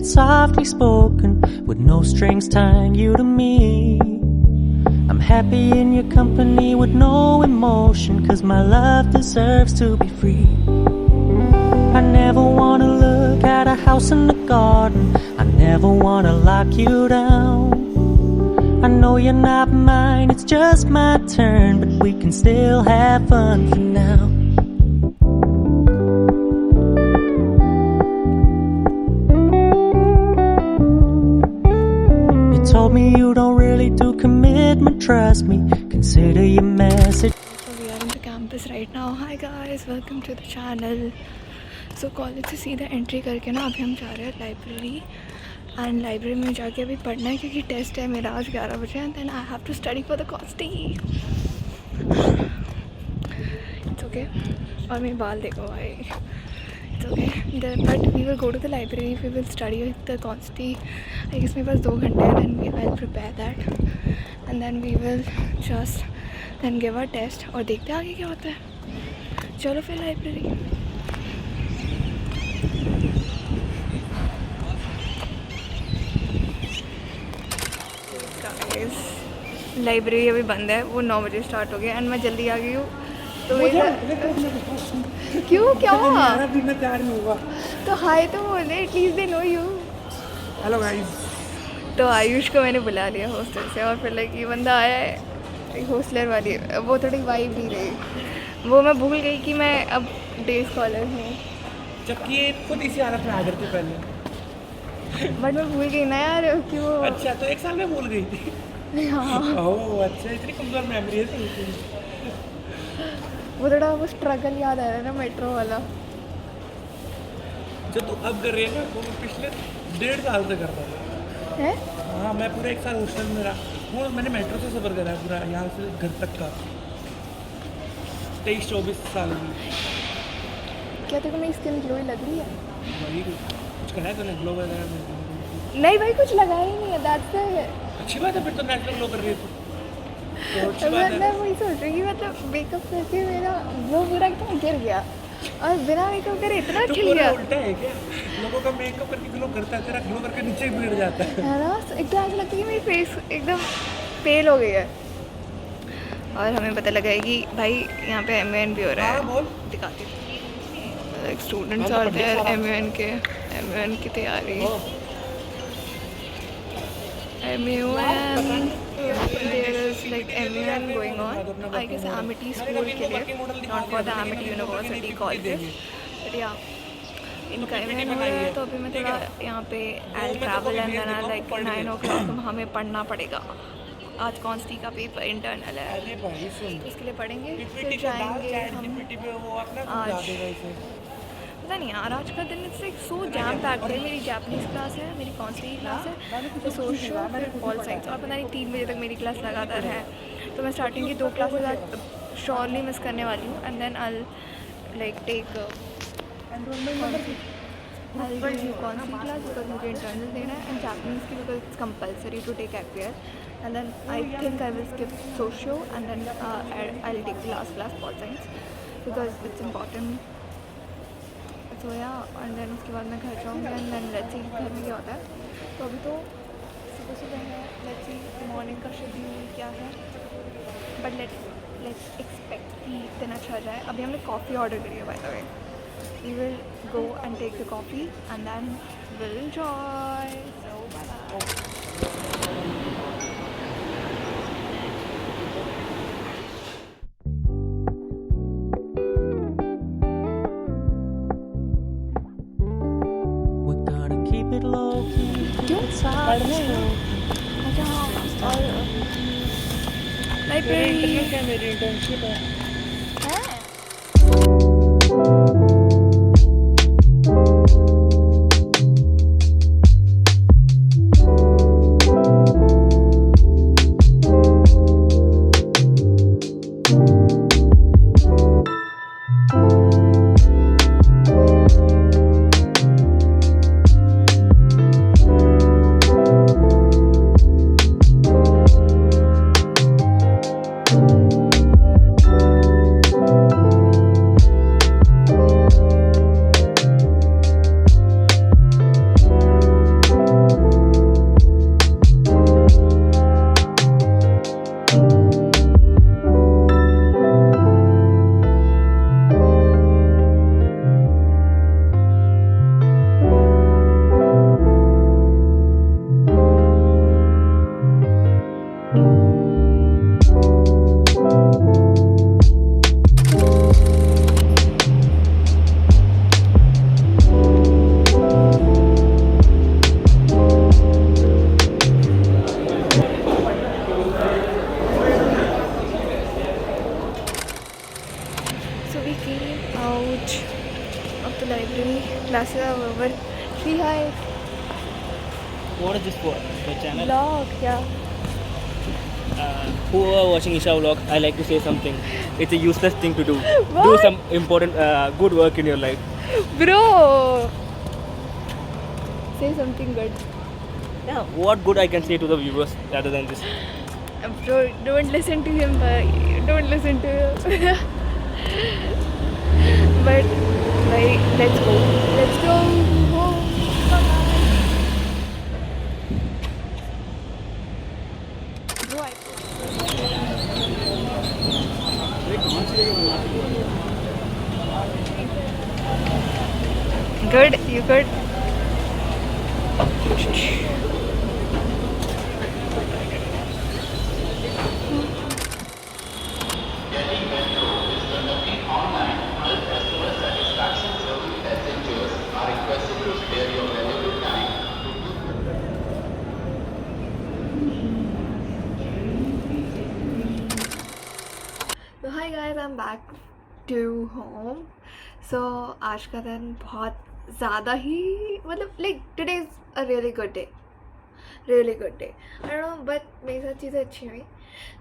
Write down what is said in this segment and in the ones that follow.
softly spoken, with no strings tying you to me. I'm happy in your company with no emotion, 'cause my love deserves to be free. I never wanna look at a house in the garden, I never wanna lock you down. I know you're not mine, it's just my turn, but we can still have fun for now. You told me you don't really do commitment, trust me, consider your message. So we are in the campus right now. Hi guys, welcome to the channel. So college से सीधा entry करके ना अभी हम जा रहे हैं library, and library में जाके अभी पढ़ना है क्योंकि टेस्ट है मेरा आज 11 बजे, and then I have to study for the consti. It's okay. और मेरे बाल देखो भाई, it's okay, but we will go to the library, we will study the consti. I guess मेरे पास 2 घंटे हैं, then I will prepare that, and then we will just then give a test और देखते हैं आगे क्या होता है। चलो फिर लाइब्रेरी। लाइब्रेरी अभी बंद है, वो 9 बजे स्टार्ट हो गया, एंड मैं जल्दी आ गई हूँ तो क्यों क्या हुआ? तो हाय तो बोले, at least they know you. Hello guys. तो आयुष को मैंने बुला लिया हॉस्टल से, और फिर लाइक ये बंदा आया है हॉस्टलर वाली, वो थोड़ी वाइब नहीं रही, वो मैं भूल गई कि मैं अब डे स्कॉलर हूँ, जबकि ये खुद इसी हालत में आ गई थी पहले। बट मैं भूल गई ना यार कि वो। अच्छा, तो 1 साल में भूल गई थी? हाँ। ओह अच्छा, इतनी कमजोर मेमोरी है तुमकी। वो थोड़ा वो स्ट्रगल याद आ रहा है ना, मेट्रो वाला जो तू अब कर रही है ना, वो पिछले 1.5 साल से करता था। है। हाँ, मैं पूरा 1 साल हॉस्टल में रहा, वो मैंने मेट्रो से सफ़र करा है पूरा, यहाँ से घर तक का, 23-24 साल में। क्या तेरे को मेरी स्किन ग्लोई लग रही है? वही कुछ कहा है तूने ग्लो वगैरह में? नहीं भाई, कुछ लगाया ही नहीं है, दैट्स अच्छी बात है, फिर तो नेचुरल ग्लो कर रही है तू, तो अच्छी बात है। मैं वही सोच रही हूँ, मतलब मेकअप करके मेरा ग्लो पूरा एकदम गिर गया, और बिना मेकअप करे इतना खिल गया। उल्टा है क्या? लोगों का मेकअप करके ग्लो करता है, तेरा ग्लो करके नीचे गिर जाता है ना। एकदम ऐसा लगता है कि मेरी फेस एकदम पेल हो गई है, और हमें पता लगा है कि भाई यहाँ पे MUN भी हो रहा है। बोल दिखाती हूँ, स्टूडेंट्स और देयर MUN की तैयारी। MUN, there is like MUN going on. I guess Amity school के लिए, not for the Amity University colleges. But yeah, इनका MUN हो रहा है, तो अभी मैं थोड़ा यहाँ पे I'll travel and then I'll like 9 o'clock हमें पढ़ना पड़ेगा। आज कॉन्स्टी का पेपर इंटरनल है, इसके लिए पढ़ेंगे, फिर जाएंगे हम। आज पता नहीं यार, आज का दिन it's like so jam packed है। मेरी जापानीज़ क्लास है, मेरी कॉन्स्टी क्लास है, फिर सोशल, फिर पॉल साइंस, और पता नहीं 3 बजे तक मेरी क्लास लगातार है। तो मैं स्टार्टिंग की 2 क्लासेस आज श्योरली मिस करने वाली हूँ, and then I like take consti class because मुझे इंटरनल देना है, एंड जापानीज़ की because it's compulsory to take APR, and then I think I will skip social, and then I will take class pol science because it's important. तो yeah, और then उसके बाद मैं घर जाऊँगी, एंड देन लेट्स सी घर में क्या होता है। तो अभी तो सुबह है, लेट्स सी मॉर्निंग का शेड्यूल क्या है, बट लेट्स एक्सपेक्ट कि दिन अच्छा जाए। अभी हमने कॉफ़ी ऑर्डर करी है by the way, we will go and take the coffee and then will enjoy. So bye. Library मेरी इंटर्नशिप है। out of the library. Classes are over. Say hi. What is this for? The channel? Vlog, yeah. Who are watching Isha vlog, I like to say something. It's a useless thing to do. Do What? some important, good work in your life. Bro! Say something good. Yeah, what good I can say to the viewers rather than this? Bro, don't listen to him, bhai. Don't listen to him. But, bhai, let's go. Let's go home. Bro, good? You good? तो hi guys, I am back to home. So आज का दिन बहुत ज़्यादा ही मतलब like today is a really good day. I don't know, but मेरे साथ चीज़ें अच्छी हुई.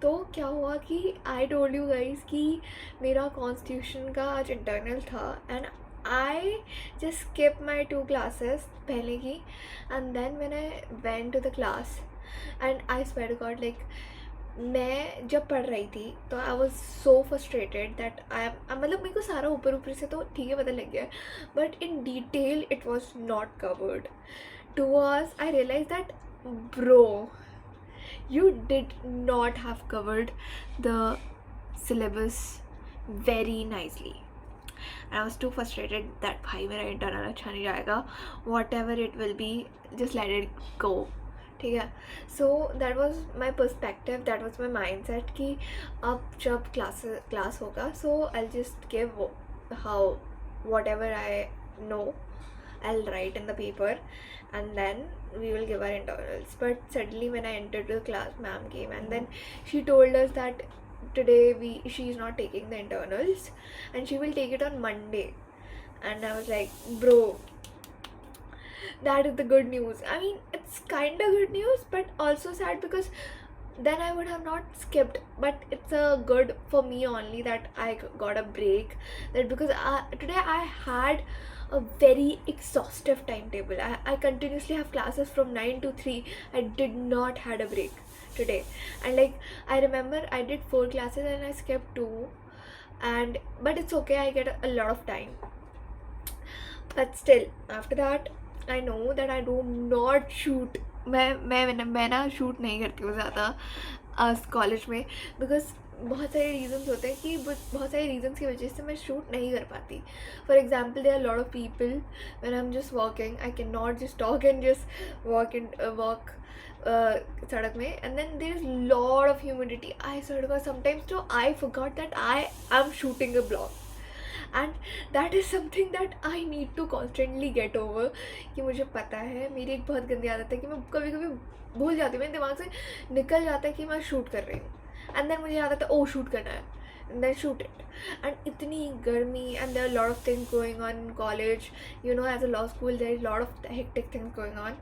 तो क्या हुआ कि आई टोल्ड यू गाइस कि मेरा कॉन्स्टिट्यूशन का आज इंटरनल था and I just skip my 2 classes पहले की. And then when I went to the class and I swear to God, like मैं जब पढ़ रही थी तो I was so frustrated that I मतलब मेरे को सारा ऊपर से तो ठीक है पता लग गया, but in detail it was not covered. Two hours I realise that bro, you did not have covered the syllabus very nicely. And I was too frustrated that भाई मेरा internal अच्छा नहीं जाएगा, whatever it will be, just let it go. ठीक है. So that was my perspective, that was my mindset कि अब जब class होगा, so I'll just give how whatever I know I'll write in the paper and then we will give our internals. But suddenly when I entered the class, ma'am came and then she told us that today she is not taking the internals and she will take it on Monday. And I was like, bro, that is the good news. I mean, it's kind of good news but also sad because then I would have not skipped, but it's a good for me only that I got a break. That because today I had a very exhaustive timetable. I continuously have classes from 9 to 3. I did not had a break today. And like I remember I did 4 classes and I skipped 2, and but it's okay, I get a lot of time. But still after that I know that I do not shoot. मैं ना shoot नहीं करती हूँ ज़्यादा college में, because बहुत सारे reasons होते हैं कि बहुत सारे रीजंस की वजह से मैं शूट नहीं कर पाती. For example there are lot of people when I am just walking, I can not just talk and just walk सड़क में, and then there is lot of humidity. I सड़क समटाइम्स तो I forgot that I am shooting a blog. And that is something that I need to constantly get over. कि मुझे पता है मेरी एक बहुत गंदी आदत है कि मैं कभी कभी भूल जाती हूँ, मेरे दिमाग से निकल जाता है कि मैं शूट कर रही हूँ, एंड देन मुझे याद आता है ओ शूट करना है, and then shoot it. And इतनी गर्मी and there are lot of things going on in college, you know as a law school there is lot of hectic things going on.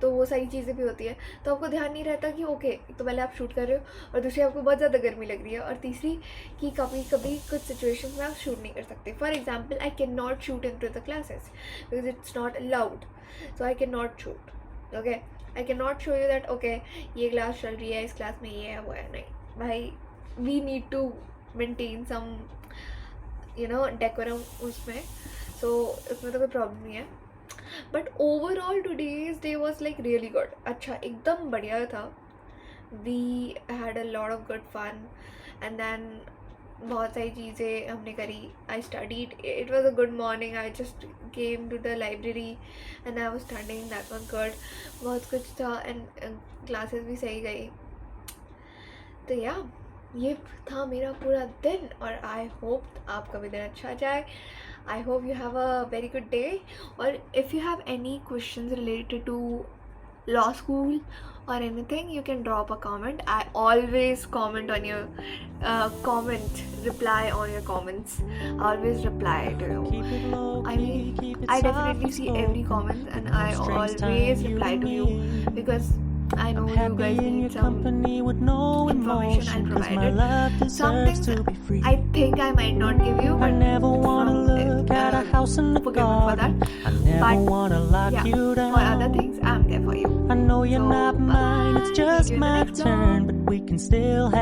तो वो सारी चीज़ें भी होती है, तो आपको ध्यान नहीं रहता कि ओके तो पहले आप शूट कर रहे हो और दूसरी आपको बहुत ज़्यादा गर्मी लग रही है, और तीसरी कि कभी कभी कुछ सिचुएशंस में आप शूट नहीं कर सकते. For example I can not shoot in to the classes because it's not allowed, so I can not shoot. Okay, I can not show you that okay ये क्लास चल रही है, इस क्लास में ये है वो है. नहीं भाई, we need to maintain some you know decorum उसमें, सो उसमें तो कोई प्रॉब्लम नहीं है. But overall today's day was like really good. अच्छा एकदम बढ़िया था. We had a lot of good fun and then बहुत सारी चीज़ें हमने करी. I studied, it was a good morning. I just came to the library and I was studying, that was good. बहुत कुछ था एंड क्लासेस भी सही गई. तो या ये था मेरा पूरा दिन और आई होप आपका भी दिन अच्छा जाए. I hope you have a very good day, or if you have any questions related to law school or anything, you can drop a comment. I always comment on your reply on your comments. I always reply to you. Keep it low I key, mean, keep it I soft definitely and see every spoken. comment, and No I strings always tying you reply to to you me. because I know I'm you happy guys in your need some company with no information. I'll emotion, 'cause provide my it. love Some deserves things to be free. I think I might not give you, I but never wanna look at a house in the forgive me for that. garden. I never But wanna lock yeah, you down. for other things, I'm there for you. I know you're So, not mine, it's bye-bye. just Meet you in the my next vlog. turn, but we can still have